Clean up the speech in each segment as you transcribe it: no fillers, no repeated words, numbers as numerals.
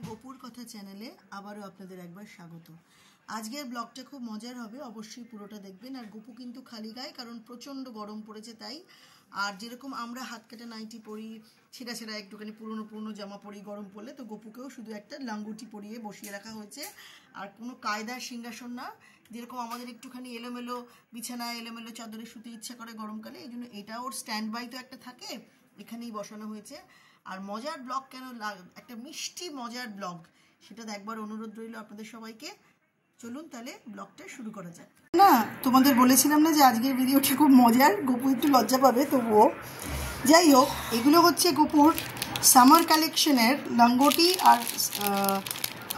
গোপুর কথা চ্যানেলে আবারও আপনাদের একবার স্বাগত। আজকের ব্লগটা খুব মজার হবে, অবশ্যই পুরোটা দেখবেন। আর গোপু কিন্তু খালি গায়ে, কারণ প্রচণ্ড গরম পড়েছে তাই। আর যেরকম আমরা হাত কাটা নাইটি পরি, ছেঁড়া ছেঁড়া একটুখানি পুরনো জামা পরি গরম পড়লে, তো গোপুকেও শুধু একটা লাঙ্গুটি পরিয়ে বসিয়ে রাখা হয়েছে। আর কোনো কায়দার সিংহাসন না, যেরকম আমাদের একটুখানি এলোমেলো বিছানায় এলোমেলো চাদরে শুতে ইচ্ছা করে গরমকালে, এই জন্য এটা ওর স্ট্যান্ড বাই তো একটা থাকে, এখানেই বসানো হয়েছে। আর মজার ব্লগ কেন, একটা মিষ্টি মজার ব্লগ, সেটা দেখবার অনুরোধ রইল আপনাদের সবাইকে। চলুন তাহলে ব্লগটা শুরু করা যাক। না, তোমাদের বলেছিলাম না যে আজকের ভিডিওটি খুব মজার, গোপু একটু লজ্জা পাবে তবুও। যাই হোক, এগুলো হচ্ছে গোপুর সামার কালেকশনের লাঙ্গটি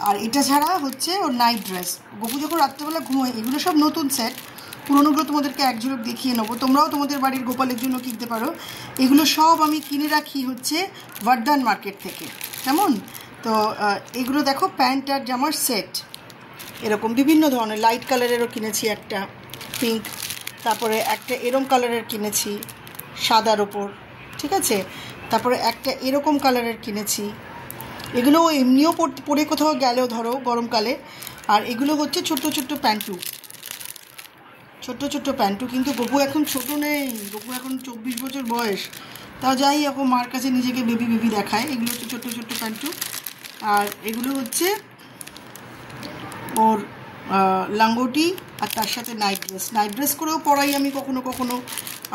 আর এটা ছাড়া হচ্ছে ওর নাইট ড্রেস। গোপু যখন রাত্রেবেলা ঘুমোয়, এগুলো সব নতুন সেট, পুরোনোগুলো তোমাদেরকে এক ঝলক দেখিয়ে নেবো, তোমরাও তোমাদের বাড়ির গোপালের জন্য কিনতে পারো। এগুলো সব আমি কিনে রাখি হচ্ছে ভার্দান মার্কেট থেকে, কেমন? তো এগুলো দেখো, প্যান্ট আর জামার সেট, এরকম বিভিন্ন ধরনের, লাইট কালারেরও কিনেছি একটা, পিঙ্ক, তারপরে একটা এরকম কালারের কিনেছি সাদার ওপর, ঠিক আছে, তারপরে একটা এরকম কালারের কিনেছি। এগুলো এমনিও পরে কোথাও গেলেও ধরো গরমকালে। আর এগুলো হচ্ছে ছোট্ট ছোট্ট প্যান্টু, কিন্তু গোপু এখন ছোট নেই, গোপু এখন 24 বছর বয়স, তাও যাই এখন মার কাছে নিজেকে বেবি দেখায়। এগুলো হচ্ছে ছোট্ট প্যান্টু, আর এগুলো হচ্ছে ওর লাঙ্গটি, আর তার সাথে নাইট ড্রেস করেও পরাই আমি কখনো,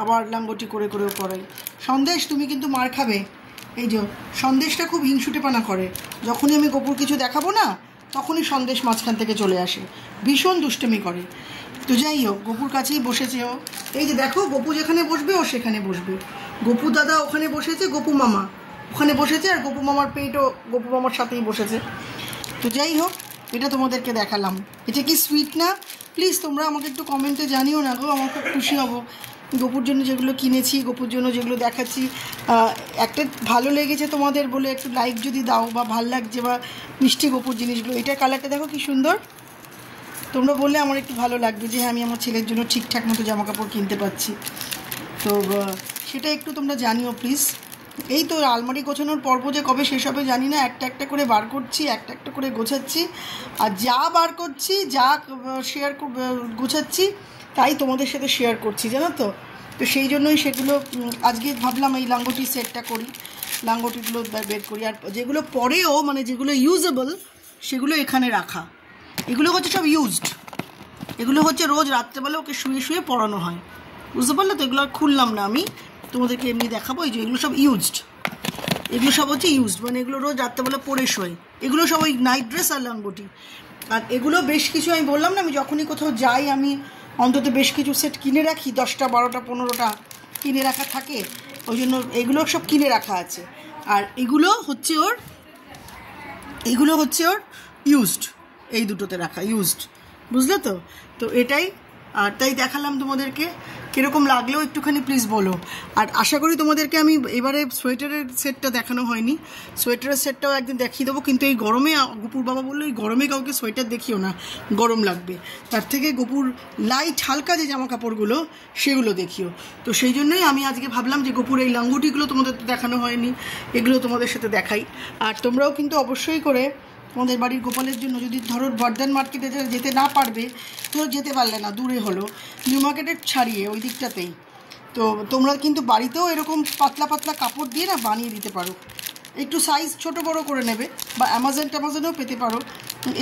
আবার লাঙ্গটি করেও পরাই। সন্দেশ, তুমি কিন্তু মার খাবে। এই যে সন্দেশটা খুব হিংসুটেপানা করে, যখনই আমি গোপুর কিছু দেখাবো না, তখনই সন্দেশ মাঝখান থেকে চলে আসে, ভীষণ দুষ্টুমি করে। তো যাই হোক, গোপুর কাছেই বসেছে ও। এই যে দেখো, গোপু যেখানে বসবে ও সেখানে বসবে। গোপু দাদা ওখানে বসেছে, গোপু মামা ওখানে বসেছে, আর গোপু মামার পেটও গোপু মামার সাথেই বসেছে। তো যাই হোক, এটা তোমাদেরকে দেখালাম। এটা কি সুইট না? প্লিজ তোমরা আমাকে একটু কমেন্টে জানিও না গো, আমার খুব খুশি হব। গোপুর জন্য যেগুলো কিনেছি, গোপুর জন্য যেগুলো দেখাচ্ছি, একটা ভালো লেগেছে তোমাদের বলে একটু লাইক যদি দাও, বা ভাল লাগছে, বা মিষ্টি গোপুর জিনিসগুলো। এটার কালারটা দেখো কি সুন্দর, তোমরা বললে আমার একটু ভালো লাগবে যে হ্যাঁ, আমি আমার ছেলের জন্য ঠিকঠাক মতো জামাকাপড় কিনতে পারছি। তো সেটা একটু তোমরা জানিও প্লিজ। এই তো আলমারি গোছানোর পর্ব যে কবে শেষ হবে জানি না, একটা করে বার করছি, একটা করে গোছাচ্ছি, আর যা বার করছি, যা গোছাচ্ছি, তাই তোমাদের সাথে শেয়ার করছি, জানো তো। তো সেই জন্যই সেগুলো আজকে ভাবলাম এই লাঙ্গটি সেটটা করি, লাঙ্গটিগুলো বের করি। আর যেগুলো পরেও, মানে যেগুলো ইউজেবল, সেগুলো এখানে রাখা। এগুলো হচ্ছে সব ইউজড, এগুলো হচ্ছে রোজ রাত্রেবেলা ওকে শুয়ে পরানো হয়, বুঝতে পারলে তো। এগুলো আর খুললাম না আমি, তোমাদেরকে এমনি দেখাবো। এই যে এগুলো সব ইউজড, এগুলো সব হচ্ছে ইউজড, মানে এগুলো রোজ রাত্রেবেলা পরে শোয়। এগুলো সব ওই নাইট ড্রেস আর লাঙ্গটি। আর এগুলো বেশ কিছু, আমি বললাম না, আমি যখনই কোথাও যাই আমি অন্তত বেশ কিছু সেট কিনে রাখি, 10টা 12টা 15টা কিনে রাখা থাকে, ওই জন্য এগুলো সব কিনে রাখা আছে। আর এগুলো হচ্ছে ওর ইউজড, এই দুটোতে রাখা ইউজড, বুঝলে তো। তো এটাই, আর তাই দেখালাম তোমাদেরকে। কীরকম লাগলেও একটুখানি প্লিজ বলো। আর আশা করি তোমাদেরকে আমি এবারে সোয়েটারের সেটটা দেখানো হয়নি, সোয়েটারের সেটটাও একদিন দেখিয়ে দেবো। কিন্তু এই গরমে গোপুর বাবা বললো এই গরমে কাউকে সোয়েটার দেখিও না, গরম লাগবে, তার থেকে গোপুর লাইট হালকা যে জামা কাপড়গুলো সেগুলো দেখিও। তো সেই জন্যই আমি আজকে ভাবলাম যে গোপুর এই লাঙ্গুটিগুলো তোমাদের দেখানো হয়নি, এগুলো তোমাদের সাথে দেখাই। আর তোমরাও কিন্তু অবশ্যই করে তোমাদের বাড়ির গোপালের জন্য, যদি ধরো ভার্দান মার্কেটে যেতে না পারবে, তো যেতে পারলে না, দূরে হলো, নিউ মার্কেটের ছাড়িয়ে ওই দিকটাতেই, তো তোমরা কিন্তু বাড়িতেও এরকম পাতলা কাপড় দিয়ে না বানিয়ে দিতে পারো। একটু সাইজ ছোট বড় করে নেবে, বা অ্যামাজনেও পেতে পারো।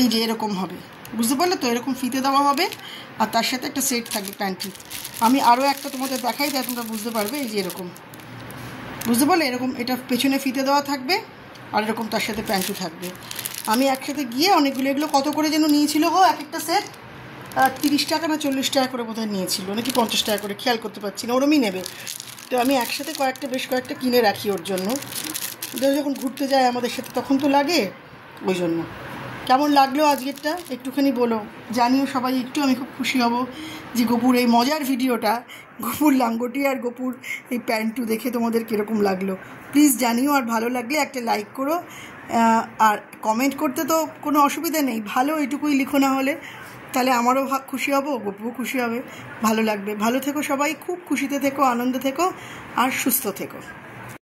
এই যে এরকম হবে, বুঝতে পারলে তো, এরকম ফিতে দেওয়া হবে, আর তার সাথে একটা সেট থাকবে প্যান্টি। আমি আরও একটা তোমাদের দেখাই, তাই তোমরা বুঝতে পারবে। এই যে এরকম, বুঝতে পারলে, এরকম এটা পেছনে ফিতে দেওয়া থাকবে, আর এরকম তার সাথে প্যান্টু থাকবে। আমি একসাথে গিয়ে অনেকগুলো, এগুলো কত করে যেন নিয়েছিল গো এক একটা সেট, 30 টাকা না 40 টাকা করে বোধহয় নিয়েছিল, নাকি 50 টাকা করে, খেয়াল করতে পারছি না, ওরমই নেবে। তো আমি একসাথে বেশ কয়েকটা কিনে রাখি ওর জন্য, যখন ঘুরতে যায় আমাদের সাথে তখন তো লাগে, ওই জন্য। কেমন লাগলো আজকেরটা একটুখানি বলো, জানিও সবাই একটু, আমি খুব খুশি হব যে গোপুর এই মজার ভিডিওটা, গোপুর লাঙ্গটি আর গোপুর এই প্যান্টু দেখে তোমাদের কীরকম লাগলো প্লিজ জানিও। আর ভালো লাগলে একটা লাইক করো, আর কমেন্ট করতে তো কোনো অসুবিধা নেই, ভালো এটুকুই লিখো, না হলে তাহলে আমারও খুশি হব, গোপুও খুশি হবে, ভালো লাগবে। ভালো থেকো সবাই, খুব খুশিতে থেকো, আনন্দে থেকো, আর সুস্থ থেকো।